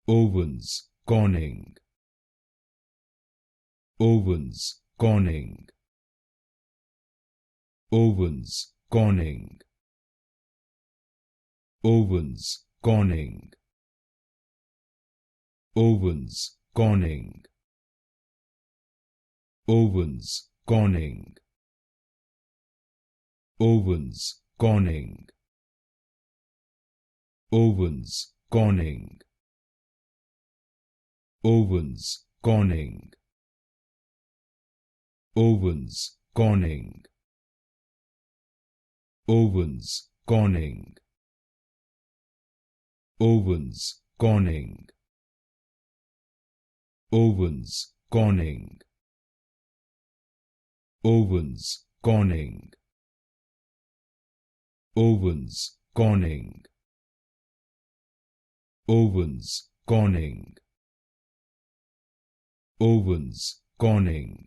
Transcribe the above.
Owens Corning, Owens Corning, Owens Corning, Owens Corning, Owens Corning, Owens Corning, Owens Corning, Owens Corning, Owens Corning, Owens Corning, Owens Corning, Owens Corning, Owens Corning, Owens Corning, Owens Corning, Owens Corning, Owens Corning,